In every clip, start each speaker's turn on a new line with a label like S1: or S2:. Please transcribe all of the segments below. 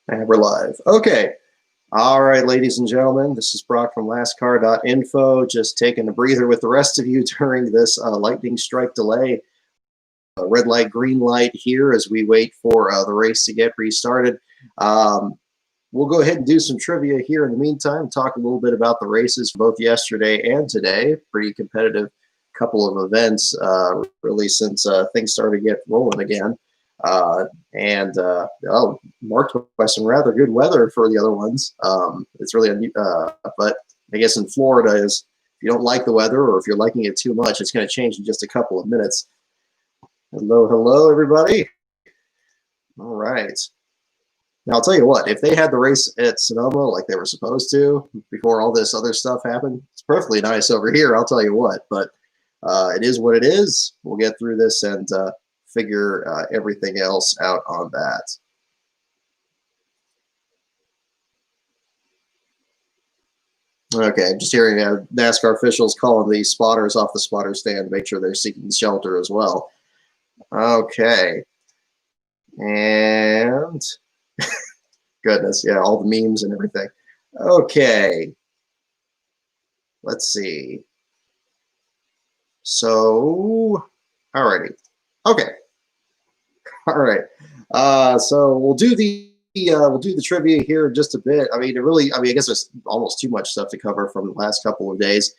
S1: And we're live. Okay. All right, ladies and gentlemen, this is Brock from lastcar.info, just taking a breather with the rest of you during this lightning strike delay. Red light, green light here as we wait for the race to get restarted. We'll go ahead and do some trivia here in the meantime, talk a little bit about the races both yesterday and today. Pretty competitive couple of events, really, since things started to get rolling again. Marked by some rather good weather for the other ones. It's really, but I guess in Florida is, if you don't like the weather or if you're liking it too much, it's going to change in just a couple of minutes. Hello, everybody. All right. Now, I'll tell you what, if they had the race at Sonoma like they were supposed to before all this other stuff happened, it's perfectly nice over here, I'll tell you what. But it is what it is. We'll get through this and figure everything else out on that. Okay, just hearing NASCAR officials calling the spotters off the spotter stand to make sure they're seeking shelter as well. Okay. And goodness, yeah, all the memes and everything. Okay. Let's see. So, alrighty. Okay. All right. So we'll do the trivia here in just a bit. I mean, I guess there's almost too much stuff to cover from the last couple of days.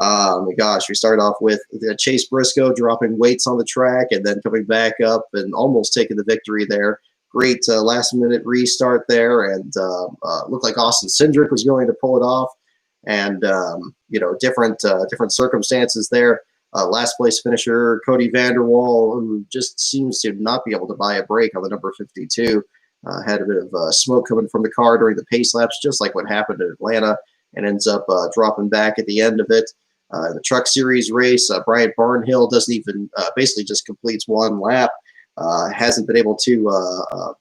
S1: Gosh, we started off with Chase Briscoe dropping weights on the track and then coming back up and almost taking the victory there. Great last-minute restart there, and looked like Austin Cindric was going to pull it off. And different circumstances there. Last place finisher Cody Vanderwall, who just seems to not be able to buy a break on the number 52, had a bit of smoke coming from the car during the pace laps, just like what happened in Atlanta, and ends up dropping back at the end of it. The Truck Series race, Brian Barnhill doesn't even basically just completes one lap. Hasn't been able to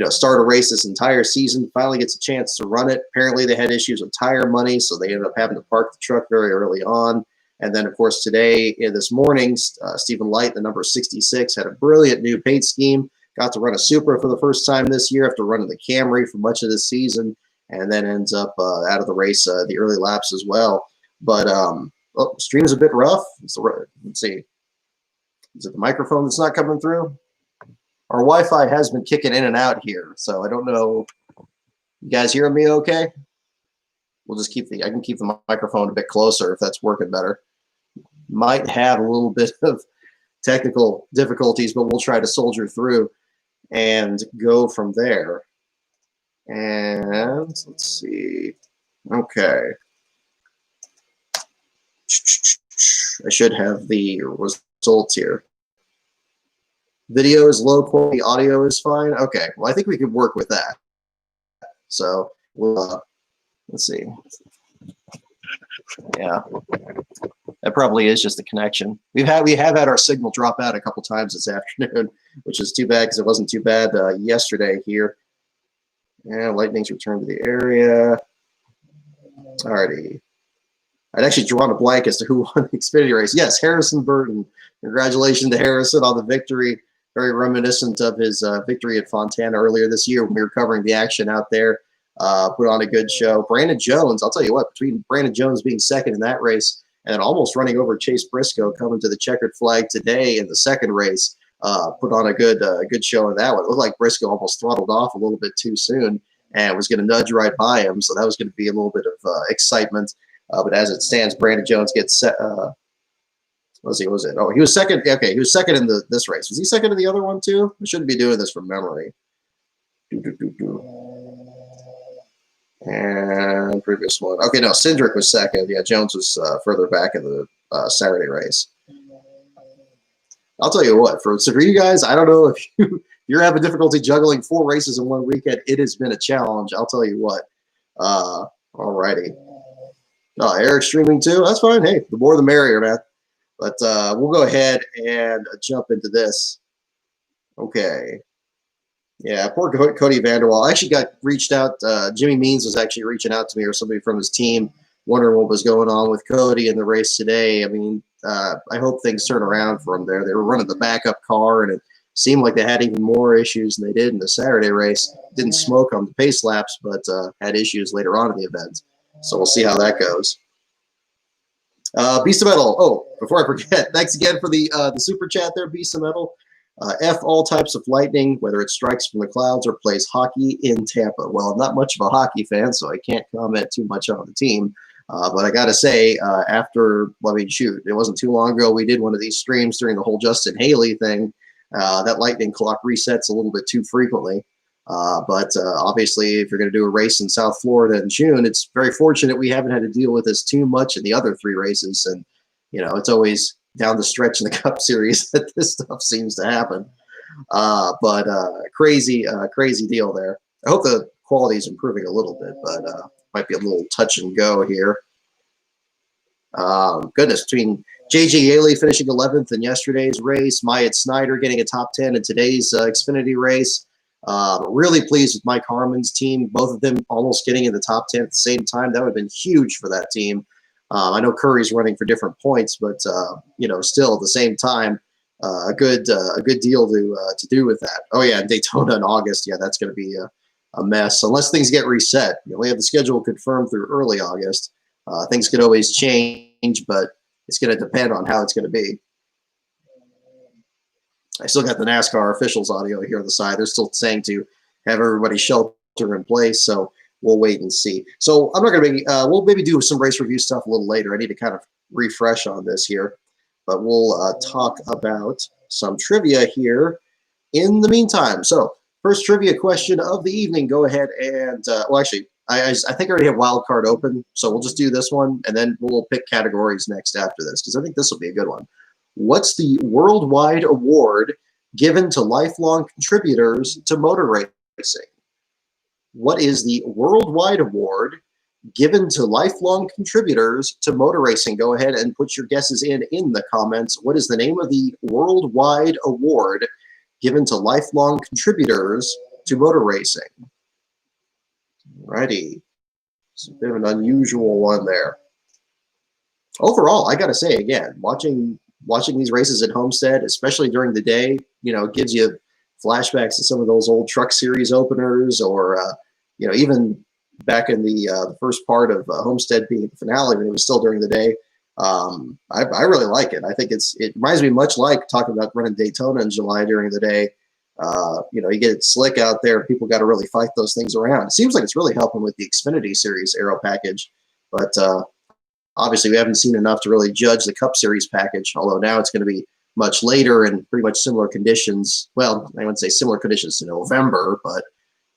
S1: start a race this entire season. Finally gets a chance to run it. Apparently they had issues with tire money, so they ended up having to park the truck very early on. And then, of course, today, this morning, Stephen Light, the number 66, had a brilliant new paint scheme. Got to run a Supra for the first time this year after running the Camry for much of this season, and then ends up out of the race the early laps as well. But stream is a bit rough. Let's see. Is it the microphone that's not coming through? Our Wi-Fi has been kicking in and out here, so I don't know. You guys hearing me okay? We'll just I can keep the microphone a bit closer if that's working better. Might have a little bit of technical difficulties, but we'll try to soldier through and go from there. And let's see. Okay. I should have the results here. Video is low quality, audio is fine. Okay, well, I think we could work with that. So we'll let's see. Yeah, that probably is just the connection. We have had our signal drop out a couple times this afternoon, which is too bad because it wasn't too bad yesterday here. Yeah, lightning's returned to the area. Alrighty. I'd actually drawn a blank as to who won the Xfinity race. Yes, Harrison Burton. Congratulations to Harrison on the victory. Very reminiscent of his victory at Fontana earlier this year when we were covering the action out there. Put on a good show. Brandon Jones, I'll tell you what, between Brandon Jones being second in that race and then almost running over Chase Briscoe coming to the checkered flag today in the second race, put on a good show in that one. It looked like Briscoe almost throttled off a little bit too soon and was going to nudge right by him, so that was going to be a little bit of excitement. But as it stands, Brandon Jones gets set. Was it? Oh, he was second. Okay, he was second in this race. Was he second in the other one too? I shouldn't be doing this from memory. And previous one. Okay, no, Cindric was second. Yeah, Jones was further back in the Saturday race. I'll tell you what, for you guys, I don't know if you're having difficulty juggling 4 races in one weekend. It has been a challenge. I'll tell you what. Alrighty. Oh, Eric's streaming too. That's fine. Hey, the more the merrier, man. But we'll go ahead and jump into this. Okay. Yeah, poor Cody Vanderwall. I actually got reached out. Jimmy Means was actually reaching out to me, or somebody from his team, wondering what was going on with Cody in the race today. I mean, I hope things turn around for him there. They were running the backup car, and it seemed like they had even more issues than they did in the Saturday race. Didn't smoke on the pace laps, but had issues later on in the event. So we'll see how that goes. Beast of Metal. Oh, before I forget, thanks again for the super chat there, Beast of Metal. F all types of lightning, whether it strikes from the clouds or plays hockey in Tampa. Well, I'm not much of a hockey fan, so I can't comment too much on the team. But I got to say, it wasn't too long ago we did one of these streams during the whole Justin Haley thing. That lightning clock resets a little bit too frequently. But obviously, if you're going to do a race in South Florida in June, it's very fortunate we haven't had to deal with this too much in the other 3 races. And, it's always down the stretch in the Cup Series that this stuff seems to happen. But crazy deal there. I hope the quality is improving a little bit, but might be a little touch and go here. Goodness, between J.J. Yaley finishing 11th in yesterday's race, Myatt Snyder getting a top 10 in today's Xfinity race. Really pleased with Mike Harmon's team, both of them almost getting in the top 10 at the same time. That would have been huge for that team. I know Curry's running for different points, but still at the same time, a good deal to do with that. Oh yeah, Daytona in August. Yeah, that's going to be a mess unless things get reset. We have the schedule confirmed through early August. Things could always change, but it's going to depend on how it's going to be. I still got the NASCAR officials audio here on the side. They're still saying to have everybody shelter in place, so we'll wait and see. So I'm not going to we'll maybe do some race review stuff a little later. I need to kind of refresh on this here, but we'll talk about some trivia here in the meantime. So first trivia question of the evening. Go ahead and I think I already have wild card open, so we'll just do this one, and then we'll pick categories next after this, because I think this will be a good one. What's the worldwide award given to lifelong contributors to motor racing? What is the worldwide award given to lifelong contributors to motor racing? Go ahead and put your guesses in the comments. What is the name of the worldwide award given to lifelong contributors to motor racing? Alrighty. It's a bit of an unusual one there. Overall, I got to say again, watching these races at Homestead, especially during the day, gives you flashbacks to some of those old Truck Series openers, or even back in the first part of Homestead being the finale when it was still during the day. I really like it. I think it reminds me much like talking about running Daytona in July during the day. You get it slick out there. People got to really fight those things around. It seems like it's really helping with the Xfinity Series aero package, but obviously we haven't seen enough to really judge the Cup Series package, although now it's going to be much later and pretty much similar conditions. Well, I wouldn't say similar conditions to November, but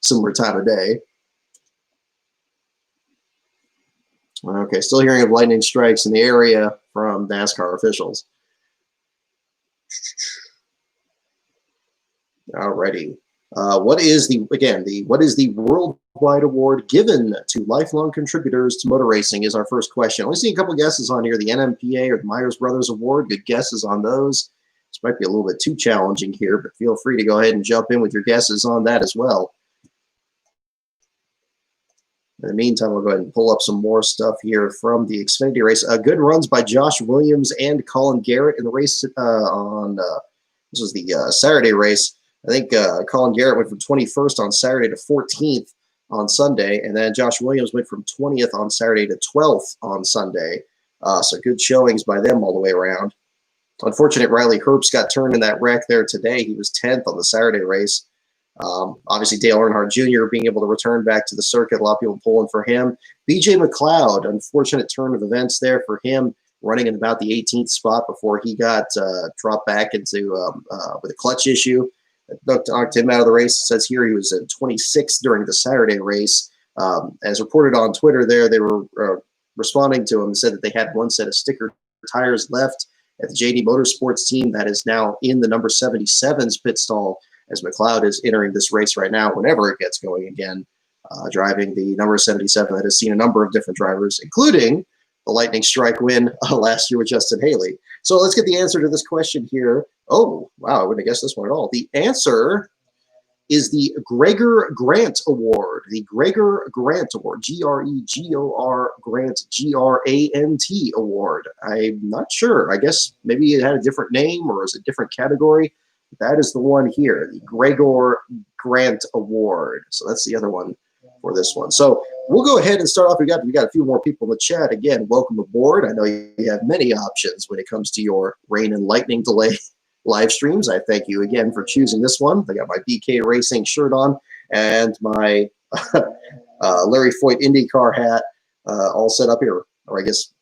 S1: similar time of day. Okay, still hearing of lightning strikes in the area from NASCAR officials. Alrighty. What is the worldwide award given to lifelong contributors to motor racing is our first question. Only seeing a couple guesses on here. The NMPA or the Myers Brothers Award. Good guesses on those. This might be a little bit too challenging here, but feel free to go ahead and jump in with your guesses on that as well. In the meantime, we'll go ahead and pull up some more stuff here from the Xfinity race. Good runs by Josh Williams and Colin Garrett in the race this was the Saturday race. I think Colin Garrett went from 21st on Saturday to 14th on Sunday, and then Josh Williams went from 20th on Saturday to 12th on Sunday. So good showings by them all the way around. Unfortunate Riley Herbst got turned in that wreck there today. He was 10th on the Saturday race. Obviously, Dale Earnhardt Jr. being able to return back to the circuit, a lot of people pulling for him. BJ McLeod, unfortunate turn of events there for him, running in about the 18th spot before he got dropped back into with a clutch issue. Knocked him out of the race. It says here he was at 26th during the Saturday race. As reported on Twitter there, they were responding to him and said that they had one set of sticker tires left at the JD Motorsports team that is now in the number 77's pit stall, as McLeod is entering this race right now whenever it gets going again, driving the number 77 that has seen a number of different drivers, including the lightning strike win last year with Justin Haley. So let's get the answer to this question here. Oh, wow, I wouldn't have guessed this one at all. The answer is the Gregor Grant Award. The Gregor Grant Award, Gregor Grant, Grant Award. I'm not sure. I guess maybe it had a different name or is a different category. That is the one here, the Gregor Grant Award. So that's the other one for this one. So we'll go ahead and start off. We got a few more people in the chat. Again, welcome aboard. I know you have many options when it comes to your rain and lightning delay live streams. I thank you again for choosing this one. I got my BK Racing shirt on and my Larry Foyt IndyCar hat all set up here, or I guess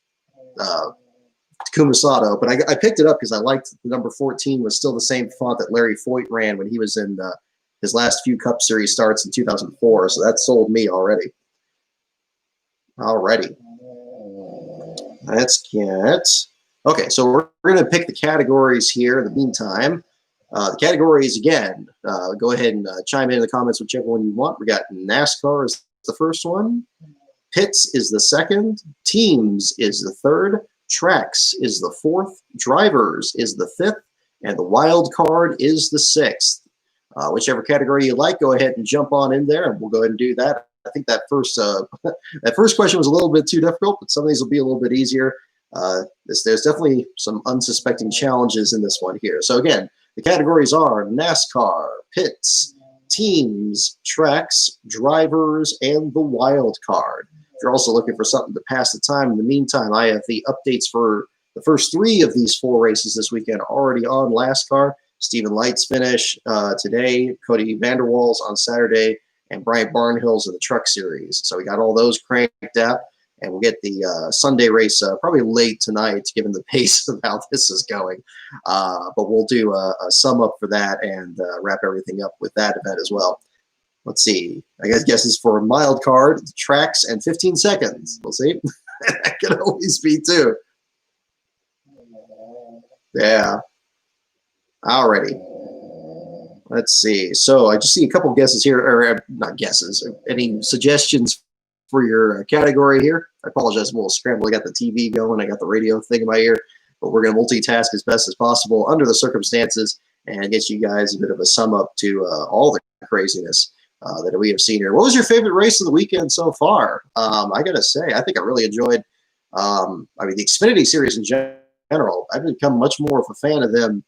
S1: Kumasato. But I picked it up because I liked the number 14 was still the same font that Larry Foyt ran when he was in his last few Cup Series starts in 2004. So that sold me already. Alrighty. Let's get... Okay, so we're going to pick the categories here in the meantime. The categories, again, go ahead and chime in the comments whichever one you want. We got NASCAR is the first one. Pits is the second. Teams is the third. Tracks is the fourth. Drivers is the fifth. And the wild card is the sixth. Whichever category you like, go ahead and jump on in there, and we'll go ahead and do that. I think that first that first question was a little bit too difficult, but some of these will be a little bit easier. There's definitely some unsuspecting challenges in this one here. So again, the categories are NASCAR, pits, teams, tracks, drivers, and the wild card. If you're also looking for something to pass the time, in the meantime, I have the updates for the first three of these four races this weekend already on NASCAR. Stephen Light's finish today, Cody Vanderwall's on Saturday, and Bryant Barnhill's in the Truck Series. So we got all those cranked out. And we'll get the Sunday race probably late tonight, given the pace of how this is going. But we'll do a sum up for that and wrap everything up with that event as well. Let's see. I guess guesses for mild card, tracks, and 15 seconds. We'll see. That could always be too. Yeah. Alrighty. Let's see. So I just see a couple guesses here, or not guesses. Any suggestions for your category here? I apologize, I'm a little scrambled. I got the TV going, I got the radio thing in my ear, but we're going to multitask as best as possible under the circumstances and get you guys a bit of a sum up to all the craziness that we have seen here. What was your favorite race of the weekend so far? I got to say, I think I really enjoyed, the Xfinity Series in general. I've become much more of a fan of them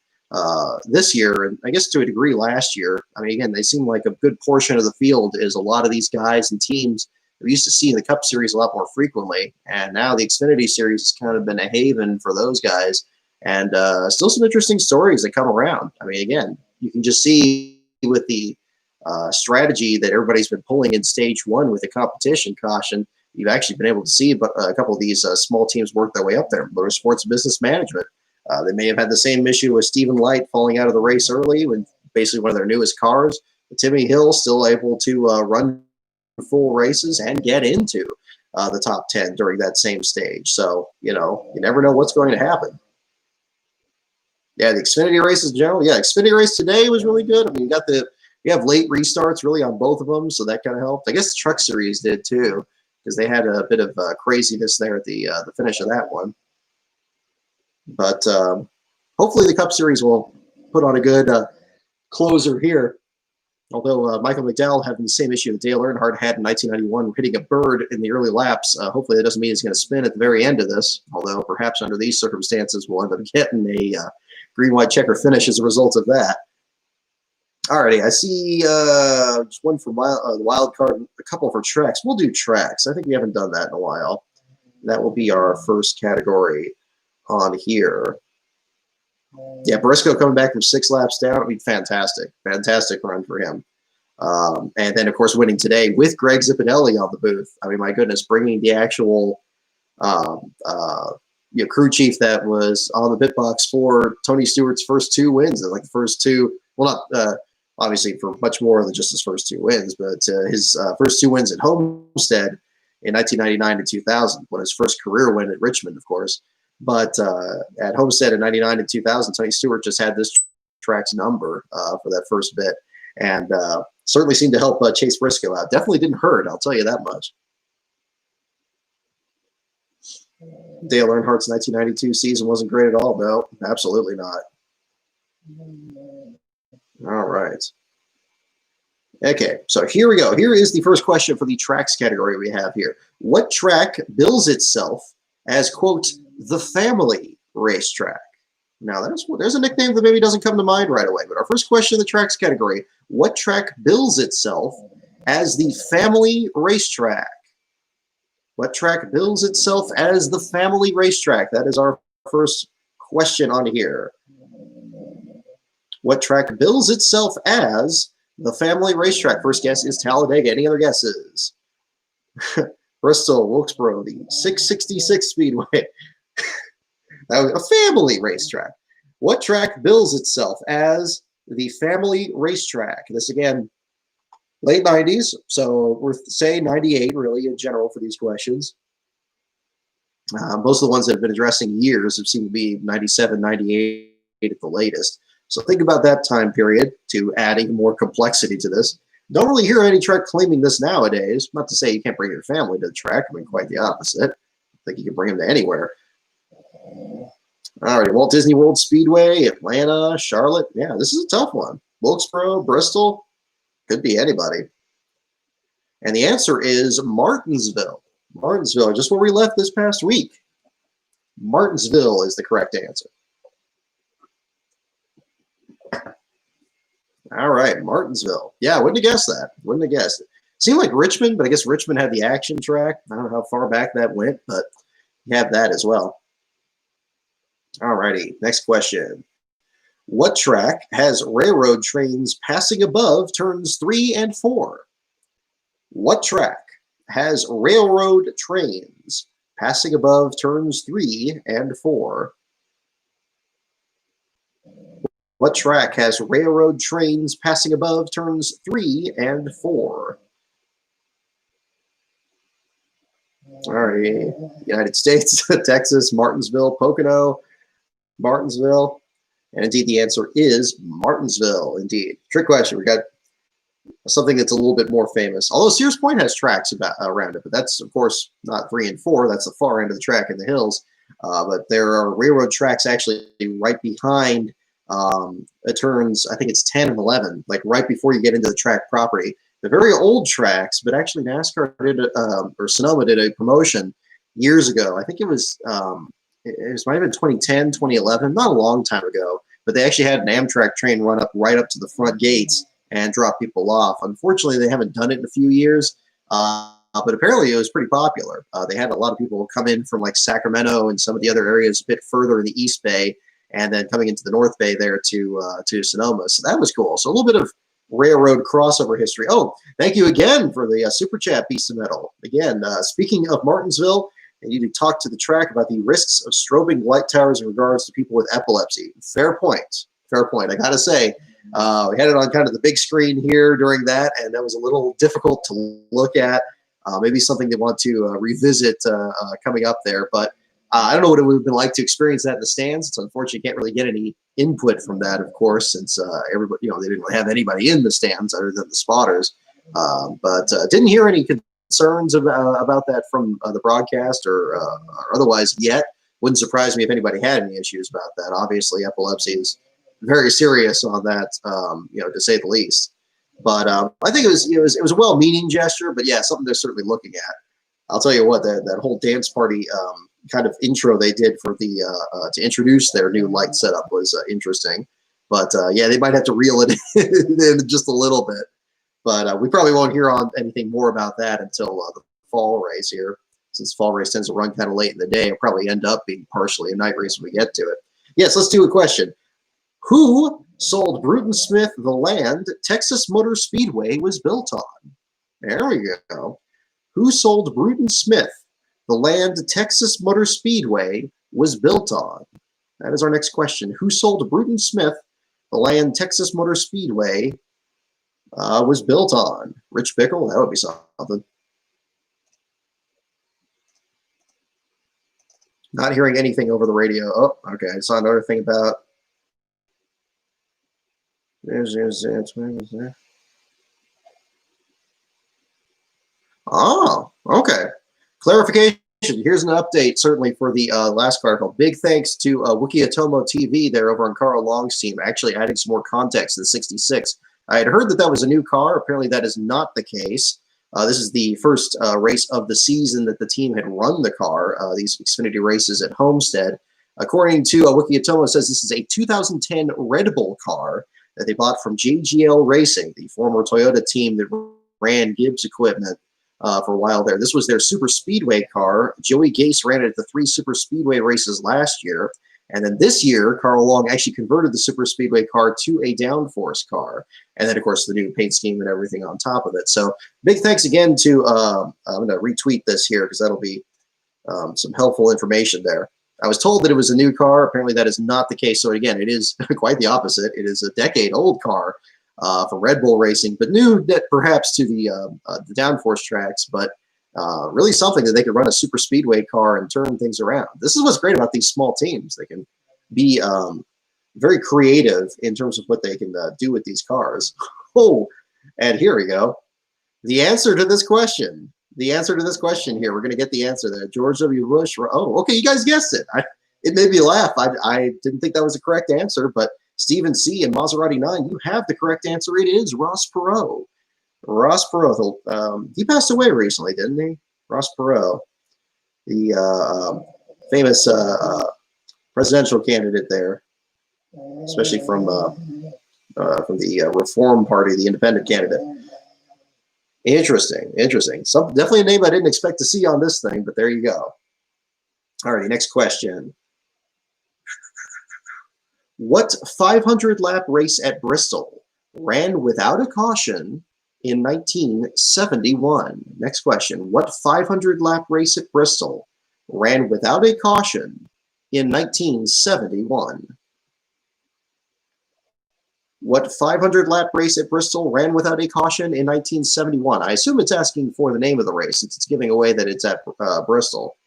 S1: this year, and I guess to a degree last year. I mean, again, they seem like a good portion of the field is a lot of these guys and teams we used to see in the Cup Series a lot more frequently, and now the Xfinity Series has kind of been a haven for those guys, and still some interesting stories that come around. I mean, again, you can just see with the strategy that everybody's been pulling in stage one with the competition caution, you've actually been able to see a couple of these small teams work their way up there. Motorsports Business Management, they may have had the same issue with Stephen Light falling out of the race early with basically one of their newest cars, but Timmy Hill still able to run full races and get into the top 10 during that same stage. So, you never know what's going to happen. Yeah, the Xfinity races in general. Yeah, Xfinity race today was really good. I mean, you have late restarts really on both of them, so that kind of helped. I guess the Truck Series did too, because they had a bit of craziness there at the finish of that one. But hopefully the Cup Series will put on a good closer here. Although Michael McDowell having the same issue that Dale Earnhardt had in 1991, hitting a bird in the early laps, hopefully that doesn't mean he's going to spin at the very end of this, although perhaps under these circumstances we'll end up getting a green-white checker finish as a result of that. Alrighty, I see just one for the wild card, a couple for tracks. We'll do tracks. I think we haven't done that in a while. That will be our first category on here. Yeah, Briscoe coming back from 6 laps down. I mean, fantastic run for him. And then, of course, winning today with Greg Zippinelli on the booth. I mean, my goodness, bringing the actual crew chief that was on the pit box for Tony Stewart's first 2 wins. Like the first 2, well, not obviously for much more than just his first 2 wins, but his first 2 wins at Homestead in 1999 and 2000, when his first career win at Richmond, of course. But at Homestead in 99 and 2000, Tony Stewart just had this track's number for that first bit, and certainly seemed to help Chase Briscoe out. Definitely didn't hurt, I'll tell you that much. Dale Earnhardt's 1992 season wasn't great at all, no, absolutely not. All right. Okay, so here we go. Here is the first question for the tracks category we have here. What track bills itself as, quote, the family racetrack? Now, there's a nickname that maybe doesn't come to mind right away. But our first question in the tracks category, what track bills itself as the family racetrack? What track bills itself as the family racetrack? That is our first question on here. What track bills itself as the family racetrack? First guess is Talladega. Any other guesses? Bristol, Wilkesboro, the 666 Speedway. That was a family racetrack. What track bills itself as the family racetrack? This, again, late 90s, so we're say 98 really in general for these questions. Most of the ones that have been addressing years have seemed to be 97, 98 at the latest. So think about that time period to add even more complexity to this. Don't really hear any track claiming this nowadays. Not to say you can't bring your family to the track. I mean, quite the opposite. I think you can bring them to anywhere. All right, Walt Disney World Speedway, Atlanta, Charlotte. Yeah, this is a tough one. Wilkesboro, Bristol, could be anybody. And the answer is Martinsville. Martinsville, just where we left this past week. Martinsville is the correct answer. All right, Martinsville. Yeah, I wouldn't have guessed that. Wouldn't have guessed it. Seemed like Richmond, but I guess Richmond had the action track. I don't know how far back that went, but you have that as well. All righty, next question. What track has railroad trains passing above turns 3 and 4? What track has railroad trains passing above turns 3 and 4? What track has railroad trains passing above turns 3 and 4? All right, United States, Texas, Martinsville, Pocono, Martinsville. And indeed, the answer is Martinsville, indeed. Trick question. We got something that's a little bit more famous. Although Sears Point has tracks around it, but that's, of course, not 3 and 4. That's the far end of the track in the hills. But there are railroad tracks actually right behind it turns, I think it's 10 and 11, like right before you get into the track property. They're very old tracks, but actually NASCAR did, or Sonoma did a promotion years ago. I think it was, might have been 2010, 2011, not a long time ago, but they actually had an Amtrak train run up right up to the front gates and drop people off. Unfortunately, they haven't done it in a few years, but apparently it was pretty popular. They had a lot of people come in from like Sacramento and some of the other areas a bit further in the East Bay, and then coming into the North Bay there to Sonoma. So that was cool. So a little bit of railroad crossover history. Oh, thank you again for the super chat, Beast of Metal. Again, speaking of Martinsville, and you talk to the track about the risks of strobing light towers in regards to people with epilepsy. Fair point. Fair point. I got to say, we had it on kind of the big screen here during that, and that was a little difficult to look at. Maybe something they want to revisit coming up there. But I don't know what it would have been like to experience that in the stands. It's unfortunate you can't really get any input from that, of course, since everybody, they didn't really have anybody in the stands other than the spotters. But didn't hear any concerns about that from the broadcast or otherwise yet. Wouldn't surprise me if anybody had any issues about that. Obviously, epilepsy is very serious on that, to say the least. But I think it was a well-meaning gesture, but yeah, something they're certainly looking at. I'll tell you what, that whole dance party kind of intro they did for the to introduce their new light setup was interesting. But yeah, they might have to reel it in just a little bit. But we probably won't hear on anything more about that until the fall race here. Since fall race tends to run kind of late in the day, it'll probably end up being partially a night race when we get to it. Yes, let's do a question. Who sold Bruton Smith the land Texas Motor Speedway was built on? There we go. Who sold Bruton Smith the land Texas Motor Speedway was built on? That is our next question. Who sold Bruton Smith the land Texas Motor Speedway was built on? Rich Bickle? That would be something. Not hearing anything over the radio. Oh, okay. I saw another thing about. Oh, okay. Clarification. Here's an update, certainly, for the last article. Big thanks to Wikiatomo TV there over on Carl Long's team, actually adding some more context to the 66. I had heard that was a new car. Apparently, that is not the case. This is the first race of the season that the team had run the car, these Xfinity races at Homestead. According to Wikiatomo, says this is a 2010 Red Bull car that they bought from JGL Racing, the former Toyota team that ran Gibbs equipment for a while there. This was their super speedway car. Joey Gase ran it at the 3 super speedway races last year. And then this year, Carl Long actually converted the super speedway car to a downforce car. And then, of course, the new paint scheme and everything on top of it. So big thanks again to, I'm going to retweet this here because that'll be some helpful information there. I was told that it was a new car. Apparently that is not the case. So again, it is quite the opposite. It is a decade-old car for Red Bull Racing, but new perhaps to the downforce tracks, but really something that they could run a super speedway car and turn things around. This is what's great about these small teams. They can be very creative in terms of what they can do with these cars. Oh, and here we go. The answer to this question. The answer to this question here. We're going to get the answer there. George W. Bush. Oh, okay. You guys guessed it. It made me laugh. I didn't think that was the correct answer, but Stephen C. and Maserati 9, you have the correct answer. It is Ross Perot. Ross Perot. He passed away recently, didn't he? Ross Perot, the famous presidential candidate there, especially from the Reform Party, the independent candidate. Interesting. Definitely a name I didn't expect to see on this thing, but there you go. All right, next question. What 500-lap race at Bristol ran without a caution in 1971? Next question. What 500-lap race at Bristol ran without a caution in 1971? What 500-lap race at Bristol ran without a caution in 1971? I assume it's asking for the name of the race since it's giving away that it's at Bristol.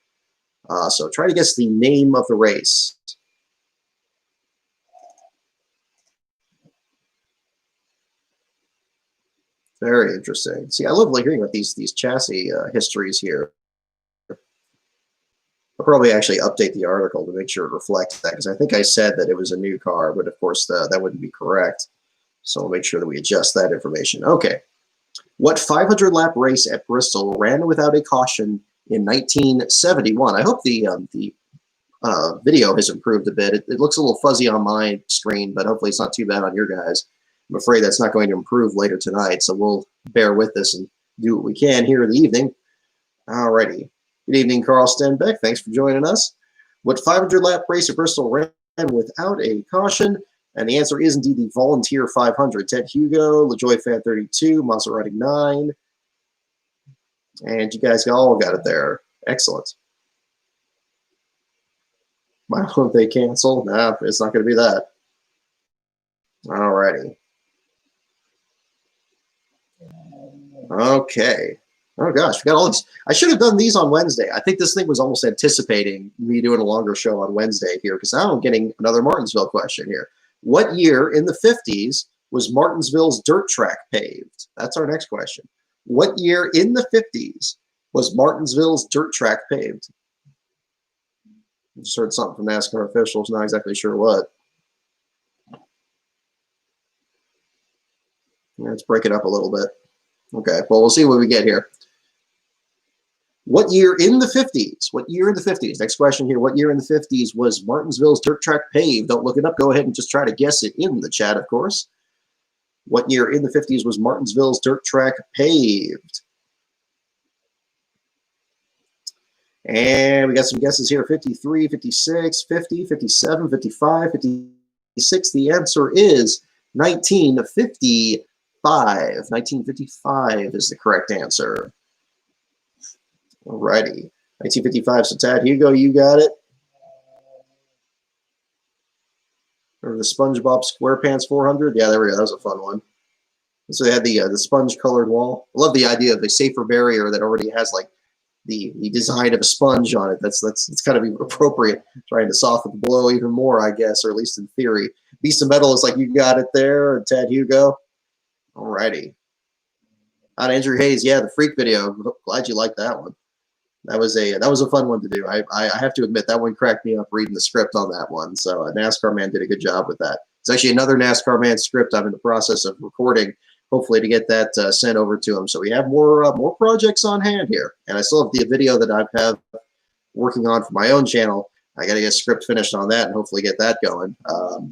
S1: So try to guess the name of the race. Very interesting. See, I love hearing about these chassis histories here. I'll probably actually update the article to make sure it reflects that, because I think I said that it was a new car, but of course that wouldn't be correct. So we'll make sure that we adjust that information. Okay. What 500-lap race at Bristol ran without a caution in 1971? I hope the video has improved a bit. It looks a little fuzzy on my screen, but hopefully it's not too bad on your guys. I'm afraid that's not going to improve later tonight, so we'll bear with this and do what we can here in the evening. Alrighty. Good evening, Carl Stenbeck. Thanks for joining us. What 500-lap race at Bristol ran without a caution? And the answer is indeed the Volunteer 500. Ted Hugo, LaJoy Fan 32, Maserati 9. And you guys all got it there. Excellent. Why won't they cancel? Nah, it's not going to be that. Alrighty. Okay. Oh gosh, we got all these. I should have done these on Wednesday. I think this thing was almost anticipating me doing a longer show on Wednesday here, because now I'm getting another Martinsville question here. What year in the 50s was Martinsville's dirt track paved? That's our next question. What year in the 50s was Martinsville's dirt track paved? I just heard something from NASCAR officials, not exactly sure what. Let's break it up a little bit. Okay, well, we'll see what we get here. What year in the 50s? What year in the 50s? Next question here. What year in the 50s was Martinsville's dirt track paved? Don't look it up. Go ahead and just try to guess it in the chat, of course. What year in the 50s was Martinsville's dirt track paved? And we got some guesses here. 53, 56, 50, 57, 55, 56. The answer is 1955. 1955 is the correct answer. Alrighty. 1955. So Tad Hugo, you got it. Or the SpongeBob SquarePants 400. Yeah, there we go. That was a fun one. So they had the sponge colored wall. I love the idea of a safer barrier that already has like the design of a sponge on it. It's kind of appropriate, trying to soften the blow even more, I guess, or at least in theory. Beast of Metal is like, you got it there, and Tad Hugo. Alrighty. On Andrew Hayes, yeah, the Freak video. Glad you liked that one. That was a fun one to do. I have to admit that one cracked me up reading the script on that one. So NASCAR Man did a good job with that. It's actually another NASCAR Man script I'm in the process of recording, hopefully to get that sent over to him. So we have more projects on hand here, and I still have the video that I have working on for my own channel. I got to get a script finished on that and hopefully get that going.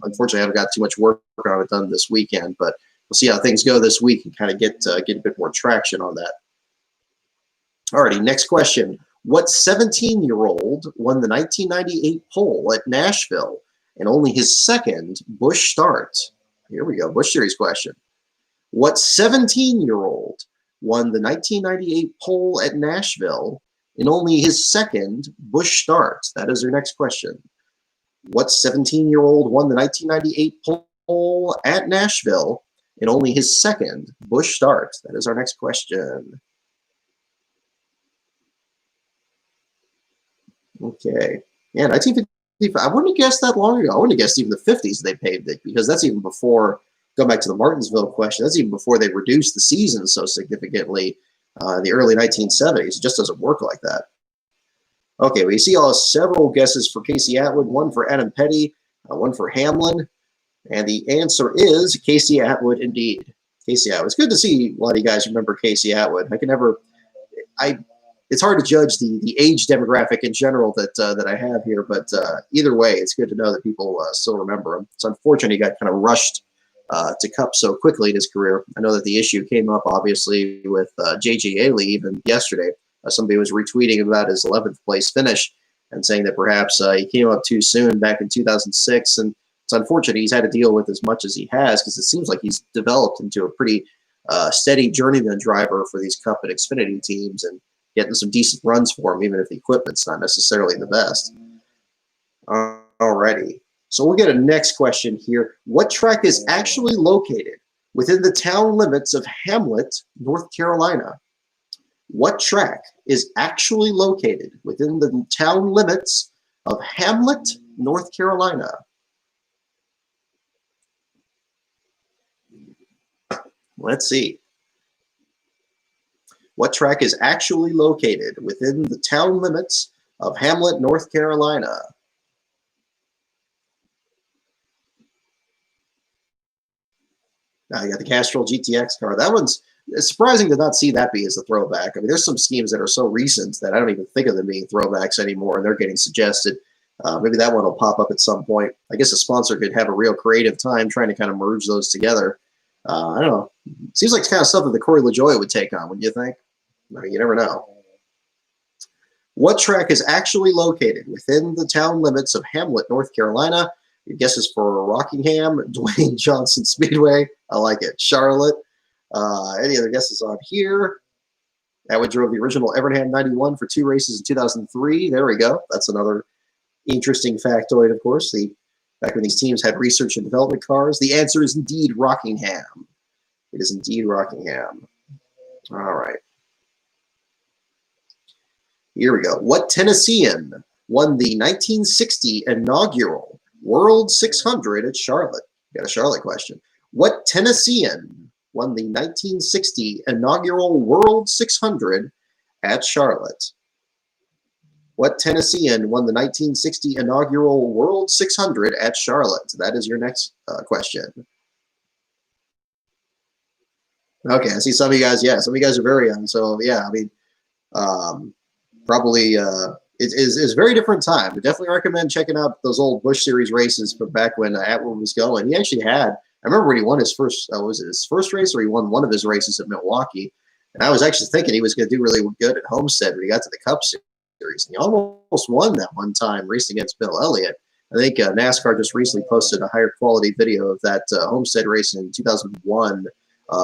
S1: Unfortunately, I haven't got too much work on it done this weekend, but we'll see how things go this week and kind of get a bit more traction on that. Alrighty, next question. What 17-year-old won the 1998 pole at Nashville and only his second Busch start? Here we go, Busch Series question. What 17-year-old won the 1998 pole at Nashville in only his second Busch start? That is your next question. What 17-year-old won the 1998 pole at Nashville in only his second Busch start? That is our next question. Okay. Yeah, 1955. I wouldn't have guessed that long ago. I wouldn't have guessed even the 50s they paved it, because that's even before, going back to the Martinsville question, that's even before they reduced the season so significantly in the early 1970s. It just doesn't work like that. Okay, we see several guesses for Casey Atwood, one for Adam Petty, one for Hamlin, and the answer is Casey Atwood indeed. Casey Atwood. It's good to see a lot of you guys remember Casey Atwood. It's hard to judge the age demographic in general that I have here, but either way, it's good to know that people still remember him. It's unfortunate he got kind of rushed to Cup so quickly in his career. I know that the issue came up, obviously, with J.J. Aley even yesterday. Somebody was retweeting about his 11th place finish and saying that perhaps he came up too soon back in 2006. And it's unfortunate he's had to deal with as much as he has, because it seems like he's developed into a pretty steady journeyman driver for these Cup and Xfinity teams and getting some decent runs for him, even if the equipment's not necessarily the best. Alrighty. So we'll get a next question here. What track is actually located within the town limits of Hamlet, North Carolina? What track is actually located within the town limits of Hamlet, North Carolina? Let's see. What track is actually located within the town limits of Hamlet, North Carolina? Now you got the Castrol GTX car. That one's surprising to not see that be as a throwback. I mean, there's some schemes that are so recent that I don't even think of them being throwbacks anymore, and they're getting suggested. Maybe that one will pop up at some point. I guess a sponsor could have a real creative time trying to kind of merge those together. I don't know. Seems like it's kind of something that Corey LaJoie would take on, wouldn't you think? I mean, you never know. What track is actually located within the town limits of Hamlet, North Carolina? Your guesses for Rockingham, Dwayne Johnson Speedway. I like it. Charlotte. Any other guesses on here? Atwood drove the original Evernham 91 for 2 races in 2003. There we go. That's another interesting factoid, of course. Back when these teams had research and development cars. The answer is indeed Rockingham. It is indeed Rockingham. All right. Here we go. What Tennessean won the 1960 inaugural World 600 at Charlotte? Got a Charlotte question. What Tennessean won the 1960 inaugural World 600 at Charlotte? What Tennessean won the 1960 inaugural World 600 at Charlotte? That is your next question. Okay, I see some of you guys. Yeah, some of you guys are very young. So yeah, I mean, probably it's a very different time. I definitely recommend checking out those old Busch Series races from back when Atwood was going. He actually had. I remember when he won his first. Was it his first race, or he won one of his races at Milwaukee? And I was actually thinking he was going to do really good at Homestead when he got to the Cup Series. And he almost won that one time racing against Bill Elliott. I think NASCAR just recently posted a higher quality video of that Homestead race in 2001.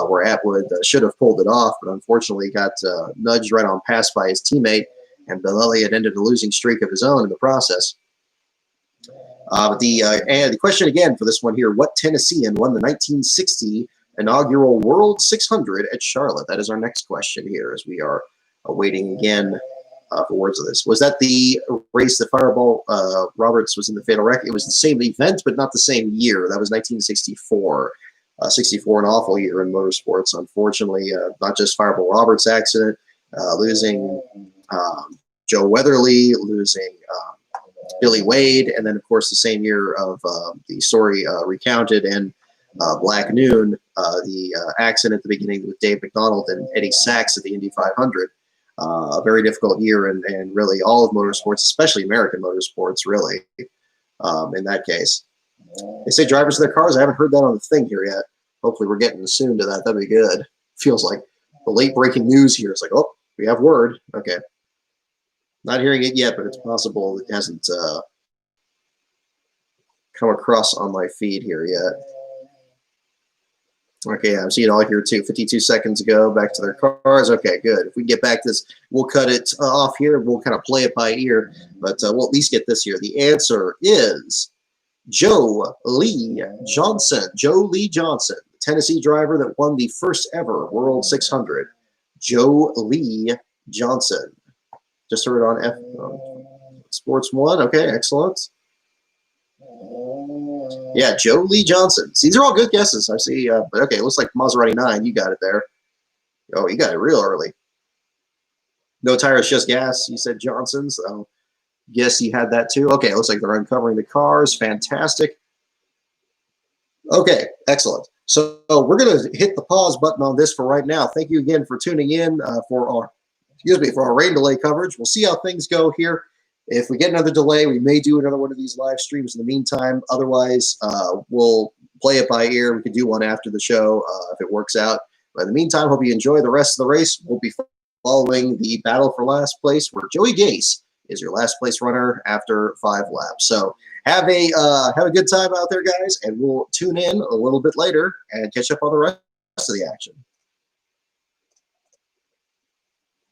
S1: Where Atwood should have pulled it off, but unfortunately got nudged right on past by his teammate, and Bill Elliott ended a losing streak of his own in the process. And the question again for this one here, what Tennessean won the 1960 inaugural World 600 at Charlotte? That is our next question here as we are awaiting again for words of this. Was that the race that Fireball Roberts was in the fatal wreck? It was the same event, but not the same year. That was 1964. 64, an awful year in motorsports, unfortunately. Not just Fireball Roberts' accident, losing Joe Weatherly, losing Billy Wade, and then, of course, the same year of the story recounted in Black Noon, the accident at the beginning with Dave McDonald and Eddie Sachs at the Indy 500. a very difficult year, and really all of motorsports, especially American motorsports, really. In that case, they say drivers of their cars. I haven't heard that on the thing here yet. Hopefully, we're getting soon to that. That'd be good. Feels like the late breaking news here. It's like, oh, we have word. Okay, not hearing it yet, but it's possible it hasn't come across on my feed here yet. Okay, I'm seeing all here too. 52 seconds ago, back to their cars. Okay, good. If we get back to this, we'll cut it off here. We'll kind of play it by ear, but we'll at least get this here. The answer is Joe Lee Johnson. Joe Lee Johnson, the Tennessee driver that won the first ever World 600. Joe Lee Johnson. Just heard it on Sports 1. Okay, excellent. Yeah, Joe Lee Johnson. These are all good guesses. I see. But okay, it looks like Maserati 9. You got it there. Oh, you got it real early. No tires, just gas. You said Johnson, so yes, you had that too. Okay, it looks like they're uncovering the cars. Fantastic. Okay, excellent. So we're going to hit the pause button on this for right now. Thank you again for tuning in for our rain delay coverage. We'll see how things go here. If we get another delay, we may do another one of these live streams in the meantime. Otherwise, we'll play it by ear. We could do one after the show if it works out. But in the meantime, hope you enjoy the rest of the race. We'll be following the battle for last place, where Joey Gase is your last place runner after 5 laps. So have a good time out there, guys, and we'll tune in a little bit later and catch up on the rest of the action.